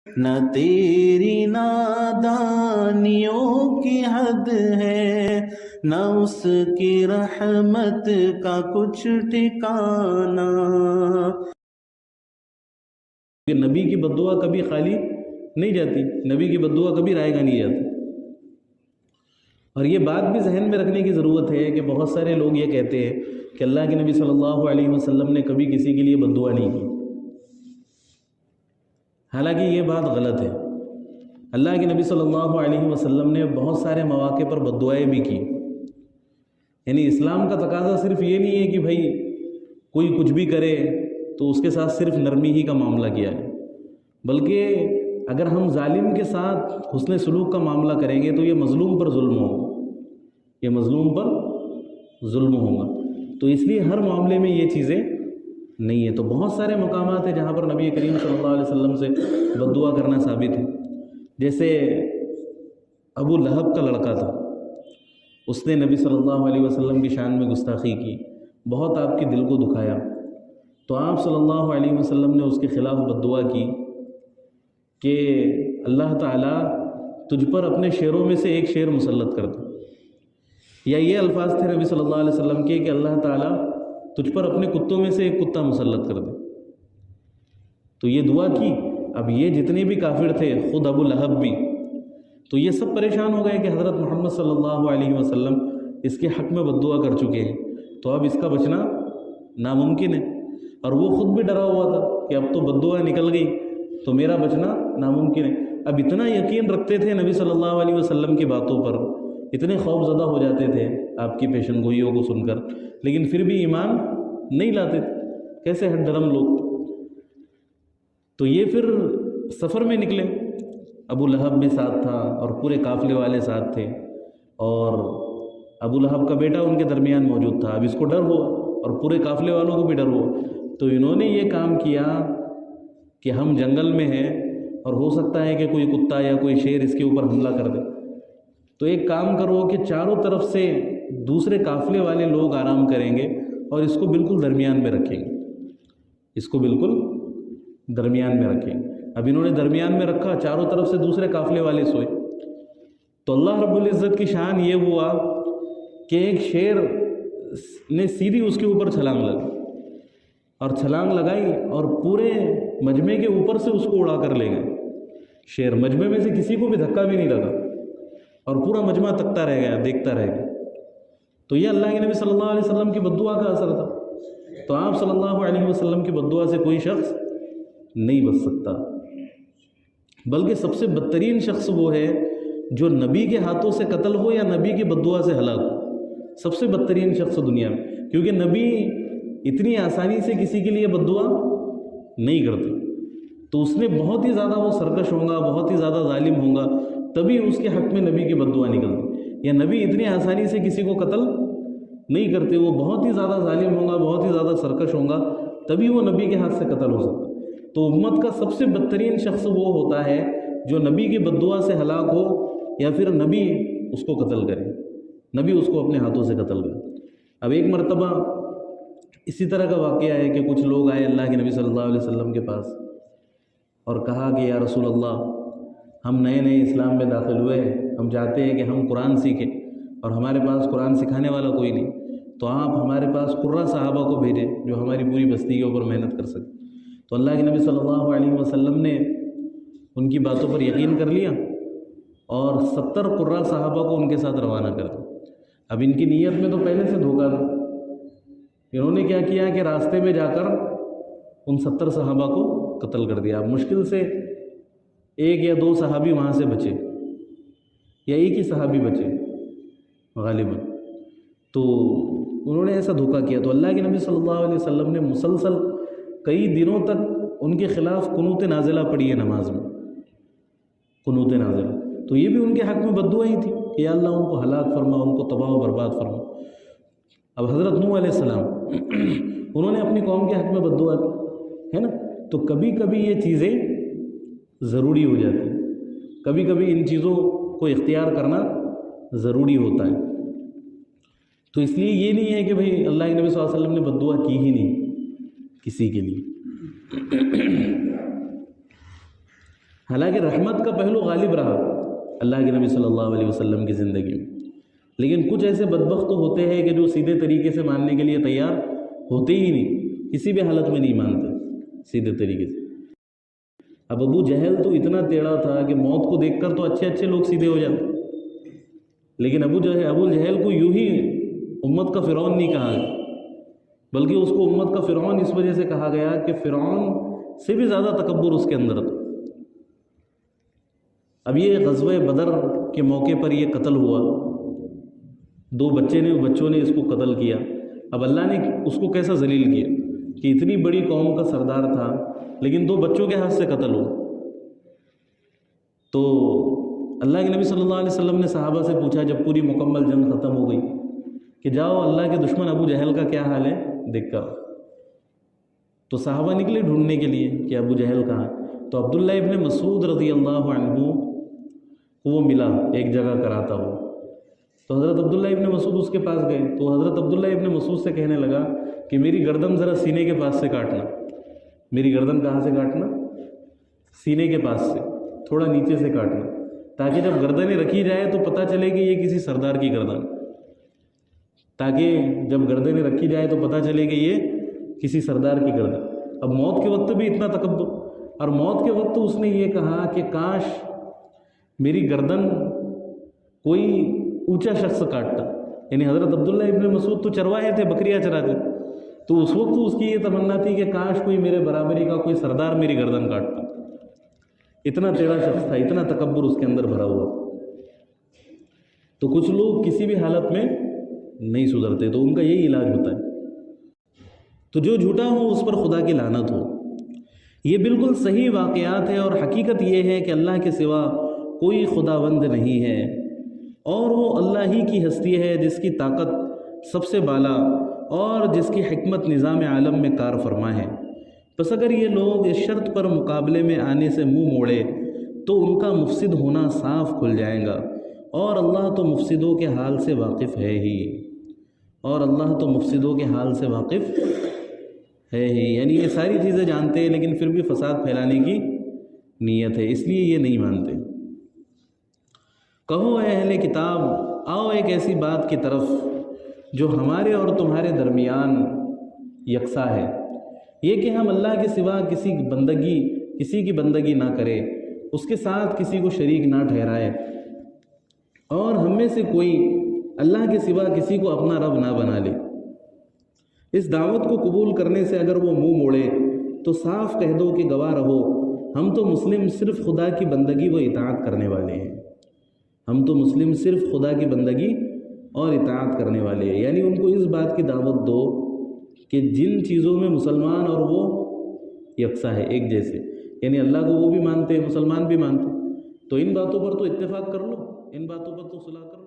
نہ تیری نادانیوں کی حد ہے، نہ اس کی رحمت کا کچھ ٹھکانہ۔ کہ نبی کی بد دعا کبھی خالی نہیں جاتی، نبی کی بد دعا کبھی رائے گا نہیں جاتی۔ اور یہ بات بھی ذہن میں رکھنے کی ضرورت ہے کہ بہت سارے لوگ یہ کہتے ہیں کہ اللہ کے نبی صلی اللہ علیہ وسلم نے کبھی کسی کے لیے بد دعا نہیں کی، حالانکہ یہ بات غلط ہے۔ اللہ کے نبی صلی اللہ علیہ وسلم نے بہت سارے مواقع پر بد دعائیں بھی کی۔ یعنی اسلام کا تقاضا صرف یہ نہیں ہے کہ بھائی کوئی کچھ بھی کرے تو اس کے ساتھ صرف نرمی ہی کا معاملہ کیا ہے، بلکہ اگر ہم ظالم کے ساتھ حسن سلوک کا معاملہ کریں گے تو یہ مظلوم پر ظلم ہوگا، یہ مظلوم پر ظلم ہوگا۔ تو اس لیے ہر معاملے میں یہ چیزیں نہیں ہیں۔ تو بہت سارے مقامات ہیں جہاں پر نبی کریم صلی اللہ علیہ وسلم سے بد دعا کرنا ثابت ہے۔ جیسے ابو لہب کا لڑکا تھا، اس نے نبی صلی اللہ علیہ وسلم کی شان میں گستاخی کی، بہت آپ کے دل کو دکھایا، تو آپ صلی اللہ علیہ وسلم نے اس کے خلاف بد دعا کی کہ اللہ تعالیٰ تجھ پر اپنے شیروں میں سے ایک شیر مسلط کر دے، یا یہ الفاظ تھے نبی صلی اللہ علیہ وسلم کے کہ اللہ تعالیٰ تجھ پر اپنے کتوں میں سے ایک کتا مسلط کر دے۔ تو یہ دعا کی۔ اب یہ جتنے بھی کافر تھے، خود ابو لہب بھی، تو یہ سب پریشان ہو گئے کہ حضرت محمد صلی اللہ علیہ وسلم اس کے حق میں بد دعا کر چکے ہیں، تو اب اس کا بچنا ناممکن ہے۔ اور وہ خود بھی ڈرا ہوا تھا کہ اب تو بد دعا نکل گئی تو میرا بچنا ناممکن ہے۔ اب اتنا یقین رکھتے تھے نبی صلی اللہ علیہ وسلم کی باتوں پر، اتنے خوف زدہ ہو جاتے تھے آپ کی پیشن گوئیوں کو سن کر، لیکن پھر بھی ایمان نہیں لاتے تھے، کیسے ہٹ ڈرم لوگ۔ تو یہ پھر سفر میں نکلے، ابو لہب بھی ساتھ تھا اور پورے قافلے والے ساتھ تھے، اور ابو لہب کا بیٹا ان کے درمیان موجود تھا۔ اب اس کو ڈر ہوا اور پورے قافلے والوں کو بھی ڈر ہوا، تو انہوں نے یہ کام کیا کہ ہم جنگل میں ہیں اور ہو سکتا ہے کہ کوئی کتا یا کوئی شیر اس کے اوپر حملہ کر دے، تو ایک کام کرو کہ چاروں طرف سے دوسرے قافلے والے لوگ آرام کریں گے اور اس کو بالکل درمیان میں رکھیں گے، اس کو بالکل درمیان میں رکھیں گے۔ اب انہوں نے درمیان میں رکھا، چاروں طرف سے دوسرے قافلے والے سوئے، تو اللہ رب العزت کی شان یہ ہوا کہ ایک شیر نے سیدھی اس کے اوپر چھلانگ لگی، اور چھلانگ لگائی اور پورے مجمع کے اوپر سے اس کو اڑا کر لے گئے۔ شیر مجمع میں سے کسی کو بھی دھکا بھی نہیں لگا اور پورا مجمع تکتا رہ گیا، دیکھتا رہ گیا۔ تو یہ اللہ کے نبی صلی اللہ علیہ وسلم کی بد دعا کا اثر تھا۔ تو آپ صلی اللہ علیہ وسلم کی بد دعا سے کوئی شخص نہیں بچ سکتا، بلکہ سب سے بدترین شخص وہ ہے جو نبی کے ہاتھوں سے قتل ہو یا نبی کی بد دعا سے ہلاک ہو، سب سے بدترین شخص دنیا میں، کیونکہ نبی اتنی آسانی سے کسی کے لیے بد دعا نہیں کرتے، تو اس نے بہت ہی زیادہ وہ سرکش ہوگا، بہت ہی زیادہ ظالم ہوگا، تبھی اس کے حق میں نبی کی بد دعا نکلتی۔ یا نبی اتنی آسانی سے کسی کو قتل نہیں کرتے، وہ بہت ہی زیادہ ظالم ہوگا، بہت ہی زیادہ سرکش ہوگا، تبھی وہ نبی کے ہاتھ سے قتل ہو سکتا۔ تو امت کا سب سے بدترین شخص وہ ہوتا ہے جو نبی کی بد دعا سے ہلاک ہو یا پھر نبی اس کو قتل کرے، نبی اس کو اپنے ہاتھوں سے قتل کرے۔ اب ایک مرتبہ اسی طرح کا واقعہ ہے کہ کچھ لوگ آئے اللہ کے نبی صلی اللہ علیہ وسلم کے پاس اور کہا کہ یا رسول اللہ، ہم نئے نئے اسلام میں داخل ہوئے ہیں، ہم چاہتے ہیں کہ ہم قرآن سیکھیں اور ہمارے پاس قرآن سکھانے والا کوئی نہیں، تو آپ ہمارے پاس قرہ صحابہ کو بھیجیں جو ہماری پوری بستی کے اوپر محنت کر سکیں۔ تو اللہ کے نبی صلی اللہ علیہ وسلم نے ان کی باتوں پر یقین کر لیا اور 70 قرہ صحابہ کو ان کے ساتھ روانہ کر دیا۔ اب ان کی نیت میں تو پہلے سے دھوکہ تھا، انہوں نے کیا کیا کہ راستے میں جا کر ان 70 صحابہ کو قتل کر دیا۔ اب مشکل سے 1 یا 2 صحابی وہاں سے بچے، یا ایک ہی صحابی بچے غالباً، تو انہوں نے ایسا دھوکہ کیا۔ تو اللہ کے نبی صلی اللہ علیہ وسلم نے مسلسل کئی دنوں تک ان کے خلاف قنوت نازلہ پڑھی ہے، نماز میں قنوت نازلہ، تو یہ بھی ان کے حق میں بد دعا ہی تھی کہ یا اللہ ان کو ہلاک فرما، ان کو تباہ و برباد فرما۔ اب حضرت نوح علیہ السلام انہوں نے اپنی قوم کے حق میں بد دعا کی ہے نا۔ تو کبھی کبھی یہ چیزیں ضروری ہو جاتی ہیں، کبھی کبھی ان چیزوں کو اختیار کرنا ضروری ہوتا ہے۔ تو اس لیے یہ نہیں ہے کہ بھئی اللہ کے نبی صلی اللہ علیہ وسلم نے بد دعا کی ہی نہیں کسی کے لیے۔ حالانکہ رحمت کا پہلو غالب رہا اللہ کے نبی صلی اللہ علیہ وسلم کی زندگی میں، لیکن کچھ ایسے بدبخت تو ہوتے ہیں کہ جو سیدھے طریقے سے ماننے کے لیے تیار ہوتے ہی نہیں، کسی بھی حالت میں نہیں مانتے سیدھے طریقے سے۔ اب ابو جہل تو اتنا ٹیڑھا تھا کہ موت کو دیکھ کر تو اچھے اچھے لوگ سیدھے ہو جاتے، لیکن ابو جہل کو یوں ہی امت کا فرعون نہیں کہا گیا، بلکہ اس کو امت کا فرعون اس وجہ سے کہا گیا کہ فرعون سے بھی زیادہ تکبر اس کے اندر تھا۔ اب یہ غزوہ بدر کے موقع پر یہ قتل ہوا، دو بچوں نے اس کو قتل کیا۔ اب اللہ نے اس کو کیسا ذلیل کیا کہ اتنی بڑی قوم کا سردار تھا لیکن دو بچوں کے ہاتھ سے قتل ہو۔ تو اللہ کے نبی صلی اللہ علیہ وسلم نے صحابہ سے پوچھا جب پوری مکمل جنگ ختم ہو گئی کہ جاؤ اللہ کے دشمن ابو جہل کا کیا حال ہے دیکھ کر۔ تو صحابہ نکلے ڈھونڈنے کے لیے کہ ابو جہل کہاں، تو عبداللہ ابن مسعود رضی اللہ عنہ وہ ملا ایک جگہ کراتا ہو، تو حضرت عبداللہ ابن مسعود اس کے پاس گئے، تو حضرت عبداللہ ابن مسعود سے کہنے لگا کہ میری گردن ذرا سینے کے پاس سے کاٹنا۔ میری گردن کہاں سے کاٹنا؟ سینے کے پاس سے، تھوڑا نیچے سے کاٹنا، تاکہ جب گردنیں رکھی جائے تو پتہ چلے کہ یہ کسی سردار کی گردن، تاکہ جب گردنیں رکھی جائے تو پتہ چلے کہ یہ کسی سردار کی گردن۔ اب موت کے وقت بھی اتنا تکبر، اور موت کے وقت اس نے یہ کہا کہ کاش میری گردن کوئی اونچا شخص کاٹتا، یعنی حضرت عبداللہ ابن مسعود تو چرواہے تھے، بکریاں چراتے، تو اس وقت اس کی یہ تمنا تھی کہ کاش کوئی میرے برابری کا کوئی سردار میری گردن کاٹتا۔ اتنا ٹیڑھا شخص تھا، اتنا تکبر اس کے اندر بھرا ہوا۔ تو کچھ لوگ کسی بھی حالت میں نہیں سدھرتے، تو ان کا یہی علاج ہوتا ہے۔ تو جو جھوٹا ہو اس پر خدا کی لعنت ہو، یہ بالکل صحیح واقعات ہے، اور حقیقت یہ ہے کہ اللہ کے سوا کوئی خداوند نہیں ہے، اور وہ اللہ ہی کی ہستی ہے جس کی طاقت سب سے بالا اور جس کی حکمت نظام عالم میں کار فرما ہے۔ بس اگر یہ لوگ اس شرط پر مقابلے میں آنے سے منہ موڑے تو ان کا مفسد ہونا صاف کھل جائے گا، اور اللہ تو مفسدوں کے حال سے واقف ہے ہی، اور اللہ تو مفسدوں کے حال سے واقف ہے ہی، یعنی یہ ساری چیزیں جانتے ہیں لیکن پھر بھی فساد پھیلانے کی نیت ہے، اس لیے یہ نہیں مانتے۔ کہو اے اہل کتاب، آؤ ایک ایسی بات کی طرف جو ہمارے اور تمہارے درمیان یکساں ہے، یہ کہ ہم اللہ کے سوا کسی کی بندگی نہ کرے، اس کے ساتھ کسی کو شریک نہ ٹھہرائے، اور ہم میں سے کوئی اللہ کے سوا کسی کو اپنا رب نہ بنا لے۔ اس دعوت کو قبول کرنے سے اگر وہ منہ موڑے تو صاف کہہ دو کہ گواہ رہو، ہم تو مسلم صرف خدا کی بندگی و اطاعت کرنے والے ہیں، ہم تو مسلم صرف خدا کی بندگی اور اطاعت کرنے والے ہیں۔ یعنی ان کو اس بات کی دعوت دو کہ جن چیزوں میں مسلمان اور وہ یکساں ہے، ایک جیسے، یعنی اللہ کو وہ بھی مانتے ہیں، مسلمان بھی مانتے ہیں، تو ان باتوں پر تو اتفاق کر لو، ان باتوں پر تو صلح کر لو۔